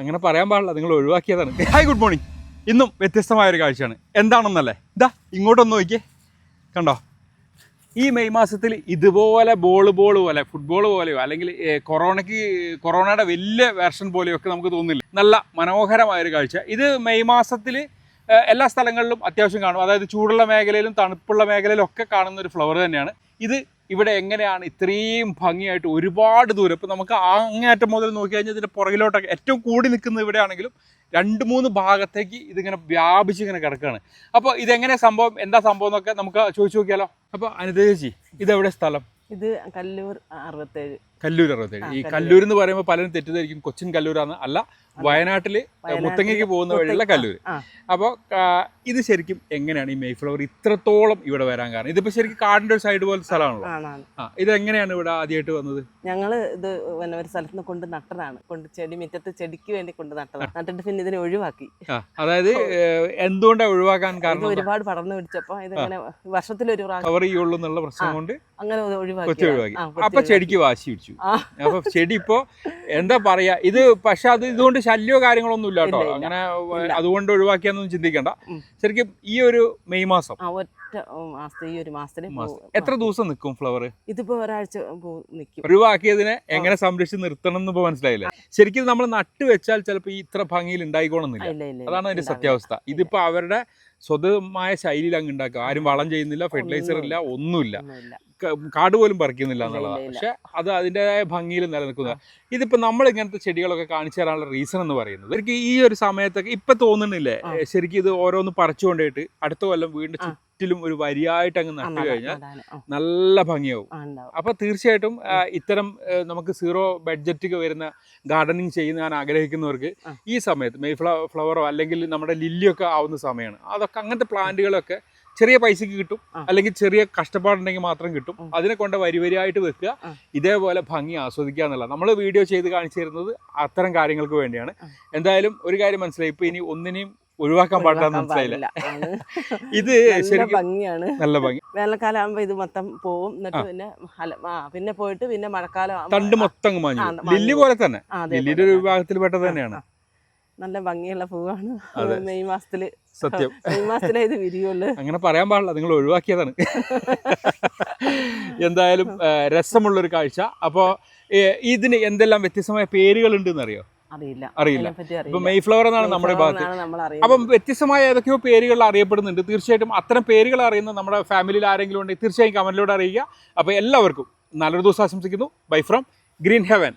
അങ്ങനെ പറയാൻ പാടില്ല, നിങ്ങൾ ഒഴിവാക്കിയതാണ്. Hi, good morning. ഇന്നും വ്യത്യസ്തമായൊരു കാഴ്ചയാണ്. എന്താണെന്നല്ലേ, ഇതാ ഇങ്ങോട്ടൊന്ന് നോക്കിയേ, കണ്ടോ? ഈ മെയ് മാസത്തിൽ ഇതുപോലെ ബോൾ പോലെ ഫുട്ബോൾ പോലെയോ അല്ലെങ്കിൽ കൊറോണയുടെ വലിയ വേർഷൻ പോലെയോ ഒക്കെ നമുക്ക് തോന്നില്ല. നല്ല മനോഹരമായൊരു കാഴ്ച. ഇത് മെയ് മാസത്തിൽ എല്ലാ സ്ഥലങ്ങളിലും അത്യാവശ്യം കാണും. അതായത് ചൂടുള്ള മേഖലയിലും തണുപ്പുള്ള മേഖലയിലും ഒക്കെ കാണുന്ന ഒരു ഫ്ലവർ തന്നെയാണ് ഇത്. ഇവിടെ എങ്ങനെയാണ് ഇത്രയും ഭംഗിയായിട്ട് ഒരുപാട് ദൂരം, ഇപ്പോൾ നമുക്ക് അങ്ങേയറ്റം മുതൽ നോക്കി കഴിഞ്ഞാൽ ഇതിൻ്റെ പുറകിലോട്ടൊക്കെ ഏറ്റവും കൂടി നിൽക്കുന്നത് ഇവിടെയാണെങ്കിലും 2-3 ഭാഗത്തേക്ക് ഇതിങ്ങനെ വ്യാപിച്ച് ഇങ്ങനെ കിടക്കുകയാണ്. അപ്പോൾ ഇതെങ്ങനെ സംഭവം, എന്താ സംഭവം എന്നൊക്കെ നമുക്ക് ചോദിച്ചു നോക്കിയാലോ. അപ്പോൾ അനിത ചേച്ചി, ഇതെവിടെ സ്ഥലം? ഇത് കല്ലൂർ 67. കല്ലൂർ 67. ഈ കല്ലൂർ എന്ന് പറയുമ്പോൾ പലരും തെറ്റിദ്ധരിക്കും കൊച്ചിൻ കല്ലൂരാണ്. അല്ല, വയനാട്ടില് മുത്തങ്ങയ്ക്ക് പോകുന്ന വഴിയുള്ള കല്ലൂർ. അപ്പോൾ ഇത് ശരിക്കും എങ്ങനെയാണ് ഈ മെയ് ഫ്ലവർ ഇത്രത്തോളം ഇവിടെ വരാൻ കാരണം? ഇതിപ്പോ ശരിക്കും കാടിന്റെ ഒരു സൈഡ് പോലത്തെ സ്ഥലമാണല്ലോ. ഇത് എങ്ങനെയാണ് ഇവിടെ ആദ്യമായിട്ട് വന്നത്? ഞങ്ങള് ഇത് ഒരു സ്ഥലത്ത് നിന്ന് കൊണ്ട് നട്ടതാണ്. മുറ്റത്ത് ചെടിക്ക് വേണ്ടി കൊണ്ട് നട്ടതാണ്. നട്ടിട്ട് പിന്നെ ഇതിനെ ഒഴിവാക്കി. അതായത് എന്തുകൊണ്ടാണ് ഒഴിവാക്കാൻ കാരണം? ഒരുപാട് പടർന്നു പിടിച്ചപ്പോ ഇതിങ്ങനെ വർഷത്തിലൊരു കവർ ചെയ്യുള്ളൂ എന്നുള്ള പ്രശ്നം കൊണ്ട് അങ്ങനെ ഒഴിവാക്കി. അപ്പൊ ചെടിക്ക് വാശി പിടിച്ചു. അപ്പൊ ചെടി ഇപ്പോ എന്താ പറയാ, ഇത് പക്ഷെ അത് ഇതുകൊണ്ട് ശല്യമോ കാര്യങ്ങളൊന്നും ഇല്ല കേട്ടോ. അങ്ങനെ അതുകൊണ്ട് ഒഴിവാക്കിയാന്നൊന്നും ചിന്തിക്കണ്ട. ശരിക്കും ഈ ഒരു മെയ് മാസം ഈ ഒരു മാസത്തിന് എത്ര ദിവസം നിൽക്കും ഫ്ലവർ? ഇതിപ്പോ ഒരാഴ്ച നിൽക്കും. ഒഴിവാക്കിയതിനെ എങ്ങനെ സംരക്ഷിച്ച് നിർത്തണം എന്ന് ഇപ്പൊ മനസ്സിലായില്ലേ? ശരിക്കും നമ്മൾ നട്ടു വെച്ചാൽ ചിലപ്പോൾ ഈ ഇത്ര ഭംഗിയിൽ ഉണ്ടായിക്കോണമെന്നില്ല. അതാണ് അതിന്റെ സത്യാവസ്ഥ. ഇതിപ്പോ അവരുടെ സ്വതമായ ശൈലിയിൽ അങ്ങ് ഉണ്ടാക്കുക. ആരും വളം ചെയ്യുന്നില്ല, ഫെർട്ടിലൈസർ ഇല്ല, ഒന്നുമില്ല, കാട് പോലും പറിക്കുന്നില്ല എന്നുള്ളതാണ്. പക്ഷെ അത് അതിൻ്റെതായ ഭംഗിയിൽ നിലനിൽക്കുന്നത്. ഇതിപ്പോൾ നമ്മൾ ഇങ്ങനത്തെ ചെടികളൊക്കെ കാണിച്ചു തരാനുള്ള റീസൺ എന്ന് പറയുന്നത്, എനിക്ക് ഈ ഒരു സമയത്തൊക്കെ ഇപ്പം തോന്നുന്നില്ലേ, ശരിക്കും ഇത് ഓരോന്ന് പറിച്ചു കൊണ്ടുപോയിട്ട് അടുത്ത കൊല്ലം വീണ്ടും ചുറ്റിലും ഒരു വരിയായിട്ട് അങ്ങ് നട്ടു കഴിഞ്ഞാൽ നല്ല ഭംഗിയാവും. അപ്പോൾ തീർച്ചയായിട്ടും ഇത്തരം നമുക്ക് സീറോ ബഡ്ജറ്റ് വരുന്ന ഗാർഡനിങ് ചെയ്യാൻ ആഗ്രഹിക്കുന്നവർക്ക് ഈ സമയത്ത് മെയ് ഫ്ലവറോ അല്ലെങ്കിൽ നമ്മുടെ ലില്ലിയൊക്കെ ആവുന്ന സമയമാണ്. അതൊക്കെ അങ്ങനത്തെ പ്ലാന്റുകളൊക്കെ ചെറിയ പൈസക്ക് കിട്ടും, അല്ലെങ്കിൽ ചെറിയ കഷ്ടപ്പാടുണ്ടെങ്കിൽ മാത്രം കിട്ടും. അതിനെ കൊണ്ട് വരിവരിയായിട്ട് വെക്കുക, ഇതേപോലെ ഭംഗി ആസ്വദിക്കുക എന്നുള്ള നമ്മൾ വീഡിയോ ചെയ്ത് കാണിച്ചു തരുന്നത് അത്തരം കാര്യങ്ങൾക്ക് വേണ്ടിയാണ്. എന്തായാലും ഒരു കാര്യം മനസ്സിലായി, ഇപ്പൊ ഇനി ഒന്നിനെയും ഒഴിവാക്കാൻ പാടില്ല മനസ്സിലായില്ല. ഇത് ശരിക്കും ഭംഗിയാണ്, നല്ല ഭംഗി. വേനൽക്കാലം ആകുമ്പോ ഇത് മൊത്തം പോവും. പിന്നെ പോയിട്ട് പിന്നെ മഴക്കാലം തണ്ട് മൊത്തം മാഞ്ഞു. ലില്ലി പോലെ തന്നെ, ലില്ലിയുടെ ഒരു വിഭാഗത്തിൽ പെട്ടത് തന്നെയാണ്. നല്ല ഭംഗിയുള്ള പൂവാണ്. മെയ് മാസത്തില്, സത്യം മെയ് മാസത്തിലേ ഇത് വിരിയുള്ളൂ. അങ്ങനെ പറയാൻ പാടില്ല, നിങ്ങൾ ഒഴിവാക്കിയതാണ്. എന്തായാലും രസമുള്ളൊരു കാഴ്ച. അപ്പോൾ ഇതിന് എന്തെല്ലാം വ്യത്യസ്തമായ പേരുകൾ ഉണ്ടെന്ന് അറിയോ? അറിയില്ല. ഇപ്പൊ മെയ് ഫ്ലവർ എന്നാണ് നമ്മുടെ ഭാഗത്ത്. അപ്പം വ്യത്യസ്തമായ ഏതൊക്കെയോ പേരുകൾ അറിയപ്പെടുന്നുണ്ട്. തീർച്ചയായിട്ടും അത്തരം പേരുകൾ അറിയുന്ന നമ്മുടെ ഫാമിലിയിൽ ആരെങ്കിലും ഉണ്ടെങ്കിൽ തീർച്ചയായും കമന്റിലൂടെ അറിയിക്കുക. അപ്പോൾ എല്ലാവർക്കും നല്ലൊരു ദിവസം ആശംസിക്കുന്നു. Bye from green heaven.